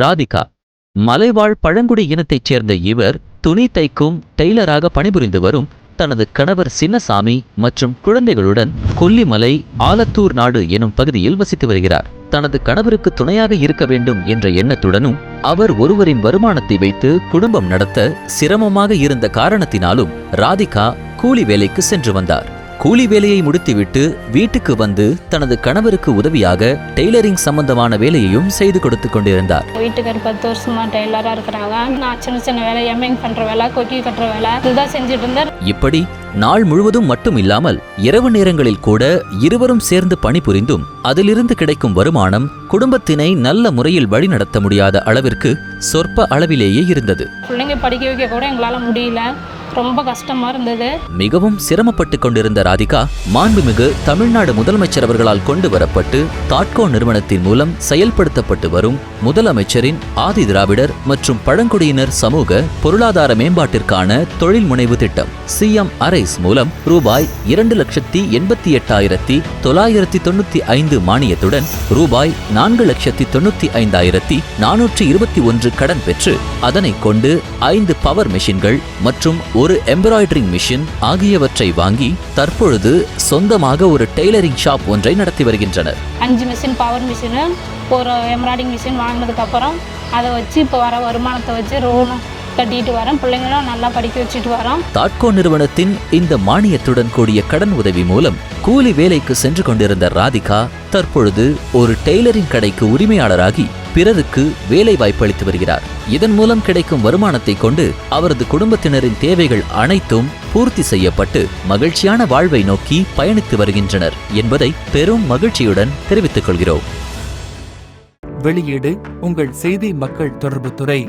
ராதிகா மலைவாழ் பழங்குடி இனத்தைச் சேர்ந்த இவர் துணி தைக்கும் டெய்லராக பணிபுரிந்து வரும் தனது கணவர் சின்னசாமி மற்றும் குழந்தைகளுடன் கொல்லிமலை ஆலத்தூர் நாடு எனும் பகுதியில் வசித்து வருகிறார். தனது கணவருக்கு துணையாக இருக்க வேண்டும் என்ற எண்ணத்துடனும் அவர் ஒருவரின் வருமானத்தை வைத்து குடும்பம் நடத்த சிரமமாக இருந்த காரணத்தினாலும் ராதிகா கூலி வேலைக்கு சென்று வந்தார். கூலி வேலையை முடித்துவிட்டு வீட்டுக்கு வந்து தனது கணவருக்கு உதவியாக டெய்லரிங் சம்பந்தமான வேலையையும் செய்து கொடுத்து கொண்டிருந்தார். வீட்டுக்கார் 10 வருஷமா டெய்லரா இருக்கிறாங்க. நான் சின்ன சின்ன வேலை, எம்மிங் பண்ற வேலை, கொக்கி கட்டுற வேலை இதுதான் செஞ்சுட்டு இருந்தார். இப்படி நாள் முழுவதும் மட்டும் இல்லாமல் இரவு நேரங்களில் கூட இருவரும் சேர்ந்து பணிபுரிந்தும் அதிலிருந்து கிடைக்கும் வருமானம் குடும்பத்தினை நல்ல முறையில் வழிநடத்த முடியாத அளவிற்கு சொற்ப அளவிலேயே இருந்தது. பிள்ளைங்க படிக்க வைக்க கூட எங்களால முடியல. ரொம்ப கஷ்டமா இருந்தது. மிகவும் சிரமப்பட்டு கொண்டிருந்த ராதிகா மாண்புமிகு தமிழ்நாடு முதலமைச்சர் அவர்களால் கொண்டு வரப்பட்டு தாட்கோ நிறுவனத்தின் மூலம் செயல்படுத்தப்பட்டு வரும் முதலமைச்சரின் ஆதி திராவிடர் மற்றும் பழங்குடியினர் சமூக பொருளாதார மேம்பாட்டிற்கான தொழில் முனைவு திட்டம் CM அரைஸ் மூலம் ரூபாய் 2,88,995 மானியத்துடன் ரூபாய் 4,95,421 கடன் பெற்று அதனை கொண்டு 5 பவர் மெஷின்கள் மற்றும் ஒரு எம்ப்ராய்டரிங் மிஷின் ஆகியவற்றை வாங்கி தற்பொழுது சொந்தமாக ஒரு டெய்லரிங் ஷாப் ஒன்றை நடத்தி வருகின்றனர். 5 மிஷின் பவர் மிஷின், ஒரு எம்ப்ராய்டரிங் மிஷின் வாங்கினதுக்கு அப்புறம் அதை வச்சு இப்போ வர வருமானத்தை வச்சு ரோன் கட்டிட்டு வரோம். பிள்ளைங்களும் நல்லா படிக்க வச்சுட்டு வரோம். தாட்கோ நிறுவனத்தின் இந்த மானியத்துடன் கூடிய கடன் உதவி மூலம் கூலி வேலைக்கு சென்று கொண்டிருந்த ராதிகா தற்பொழுது ஒரு டெய்லரிங் கடைக்கு உரிமையாளராகி பிறருக்கு வேலை வாய்ப்பளித்து வருகிறார். இதன் மூலம் கிடைக்கும் வருமானத்தை கொண்டு அவரது குடும்பத்தினரின் தேவைகள் அனைத்தும் பூர்த்தி செய்யப்பட்டு மகிழ்ச்சியான வாழ்வை நோக்கி பயணித்து வருகின்றனர் என்பதை பெரும் மகிழ்ச்சியுடன் தெரிவித்துக் கொள்கிறோம். வெளியீடு உங்கள் செய்தி மக்கள் தொடர்பு துறை.